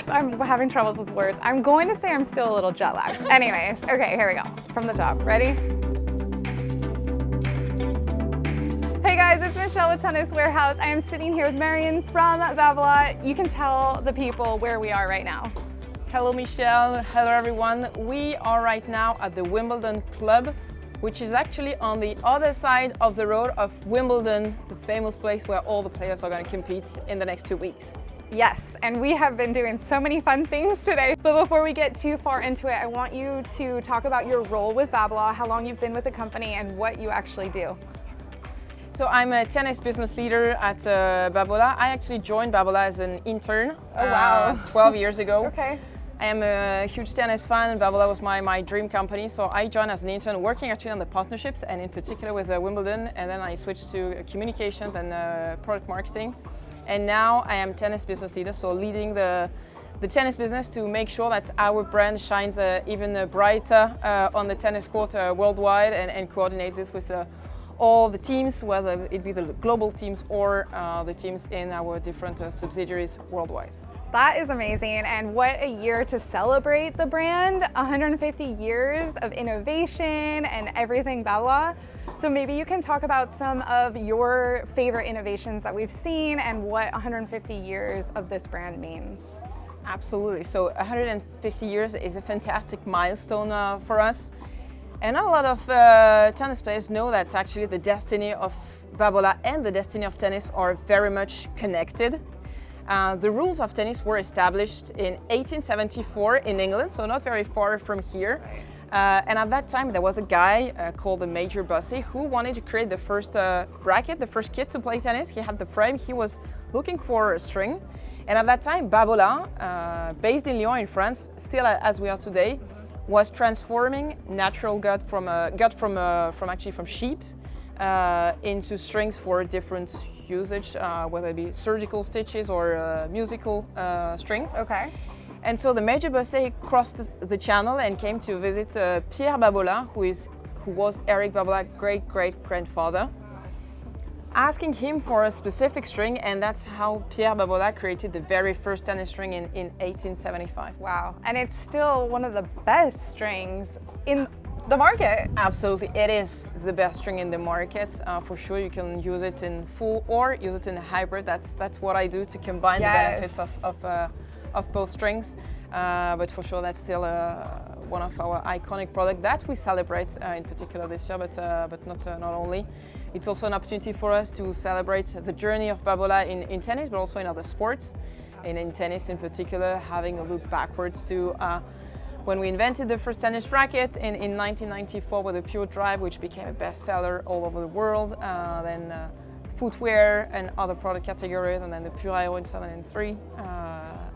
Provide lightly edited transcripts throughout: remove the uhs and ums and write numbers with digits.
I'm having troubles with words. I'm going to say I'm still a little jet lagged. Anyways, okay, here we go. From the top. Ready? Hey guys, it's Michelle with Tennis Warehouse. I am sitting here with Marion from Babolat. You can tell the people where we are right now. Hello Michelle, hello everyone. We are right now at the Wimbledon Club, which is actually on the other side of the road of Wimbledon, the famous place where all the players are going to compete in the next 2 weeks. Yes, and we have been doing so many fun things today. But before we get too far into it, I want you to talk about your role with Babolat, how long you've been with the company, and what you actually do. So I'm a tennis business leader at Babolat. I actually joined Babolat as an intern 12 years ago. Okay. I am a huge tennis fan, and Babolat was my dream company. So I joined as an intern, working actually on the partnerships, and in particular with Wimbledon. And then I switched to communications and product marketing. And now I am tennis business leader, so leading the tennis business to make sure that our brand shines even brighter on the tennis court worldwide, and coordinate this with all the teams, whether it be the global teams or the teams in our different subsidiaries worldwide. That is amazing, and what a year to celebrate the brand. 150 years of innovation and everything Babolat. So maybe you can talk about some of your favorite innovations that we've seen and what 150 years of this brand means. Absolutely. So 150 years is a fantastic milestone for us. And not a lot of tennis players know that actually the destiny of Babolat and the destiny of tennis are very much connected. The rules of tennis were established in 1874 in England, so not very far from here. And at that time, there was a guy called the Major Bussey who wanted to create the first racket, the first kit to play tennis. He had the frame, he was looking for a string. And at that time, Babolat, based in Lyon in France, still as we are today, was transforming natural gut from sheep into strings for different usage, whether it be surgical stitches or musical strings. Okay. And so the Major Bussey crossed the channel and came to visit Pierre Babolat, who was Eric Babolat's great-great-grandfather, asking him for a specific string, and that's how Pierre Babolat created the very first tennis string in 1875. Wow, and it's still one of the best strings in the market. Absolutely, it is the best string in the market. For sure, you can use it in full or use it in a hybrid. That's what I do to combine the benefits of both strings. But for sure, that's still one of our iconic products that we celebrate in particular this year, but not only. It's also an opportunity for us to celebrate the journey of Babolat in tennis, but also in other sports. And in tennis in particular, having a look backwards to when we invented the first tennis racket in 1994 with the Pure Drive, which became a bestseller all over the world. Then footwear and other product categories, and then the Pure Aero in 2003.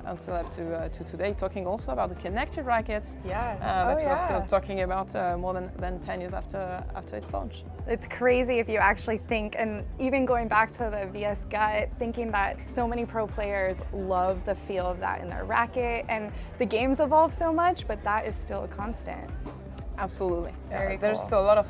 Until up to today, talking also about the connected rackets that we're still talking about more than 10 years after its launch. It's crazy if you actually think, and even going back to the VS Gut, thinking that so many pro players love the feel of that in their racket, and the game's evolved so much, but that is still a constant. Absolutely. Very cool. There's still a lot of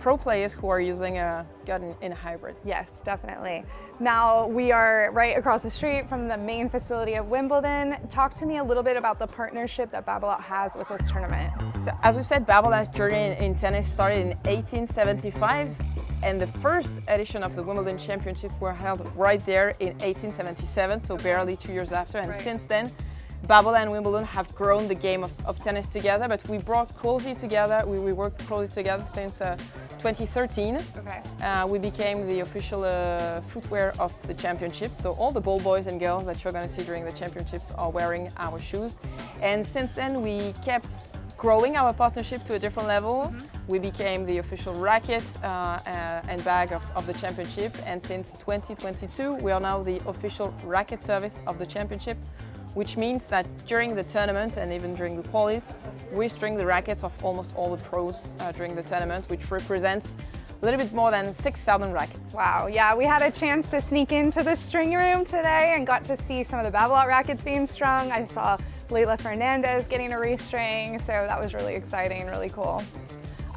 pro players who are using a gut in a hybrid. Yes, definitely. Now we are right across the street from the main facility of Wimbledon. Talk to me a little bit about the partnership that Babolat has with this tournament. So, as we said, Babolat's journey in tennis started in 1875, and the first edition of the Wimbledon Championships were held right there in 1877, so barely 2 years after. And since then, Babolat and Wimbledon have grown the game of tennis together, but we brought closely together, we worked closely together since 2013. Okay. We became the official footwear of the championships, so all the ball boys and girls that you're going to see during the championships are wearing our shoes. And since then, we kept growing our partnership to a different level. We became the official racket and bag of the championship, and since 2022, we are now the official racket service of the championship, which means that during the tournament and even during the qualies, we string the rackets of almost all the pros during the tournament, which represents a little bit more than 6,000 rackets. Wow, yeah, we had a chance to sneak into the string room today and got to see some of the Babolat rackets being strung. I saw Leila Fernandez getting a restring, so that was really exciting, really cool.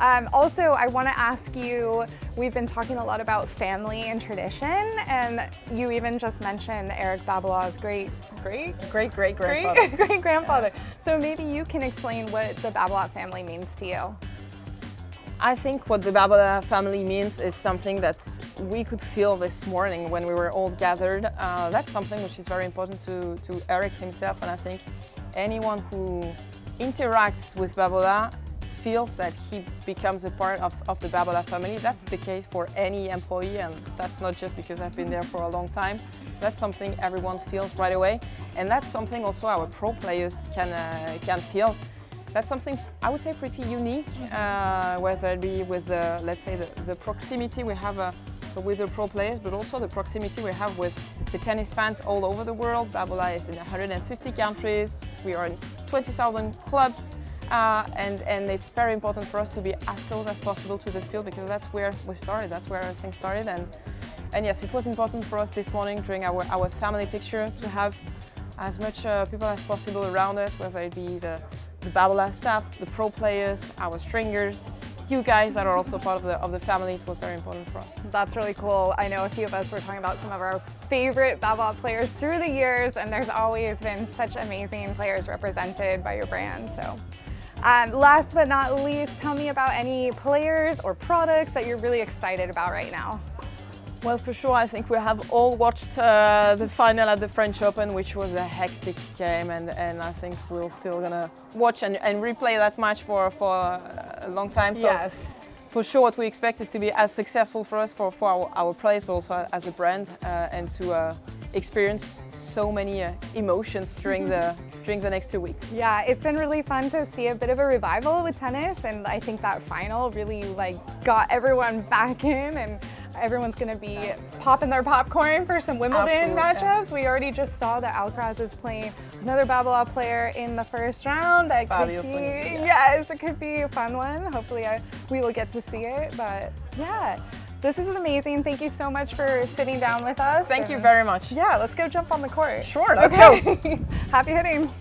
Also, I want to ask you, we've been talking a lot about family and tradition, and you even just mentioned Eric Babolat's great-great-grandfather. So maybe you can explain what the Babolat family means to you. I think what the Babolat family means is something that we could feel this morning when we were all gathered. That's something which is very important to Eric himself, and I think anyone who interacts with Babolat feels that he becomes a part of the Babolat family. That's the case for any employee, and that's not just because I've been there for a long time. That's something everyone feels right away, and that's something also our pro players can feel. That's something I would say pretty unique, whether it be with let's say the proximity we have so with the pro players, but also the proximity we have with the tennis fans all over the world. Babolat is in 150 countries. We are in 20,000 clubs, and it's very important for us to be as close as possible to the field, because that's where we started. That's where everything started, and yes, it was important for us this morning during our family picture to have as much people as possible around us, whether it be the Babolat staff, the pro players, our stringers, you guys that are also part of the family. It was very important for us. That's really cool. I know a few of us were talking about some of our favorite Babolat players through the years, and there's always been such amazing players represented by your brand. So, last but not least, tell me about any players or products that you're really excited about right now. Well, for sure, I think we have all watched the final at the French Open, which was a hectic game, and I think we're still gonna watch and replay that match for a long time. So yes. For sure, what we expect is to be as successful for us, for our players, but also as a brand, and to experience so many emotions during the next 2 weeks. Yeah, it's been really fun to see a bit of a revival with tennis, and I think that final really got everyone back in, and everyone's going to be popping their popcorn for some Wimbledon matchups. We already just saw that Alcaraz is playing another Babolat player in the first round. That could be, yes, it could be a fun one. Hopefully we will get to see it, but yeah. This is amazing. Thank you so much for sitting down with us. Thank you very much. Yeah, let's go jump on the court. Sure, let's go. Happy hitting.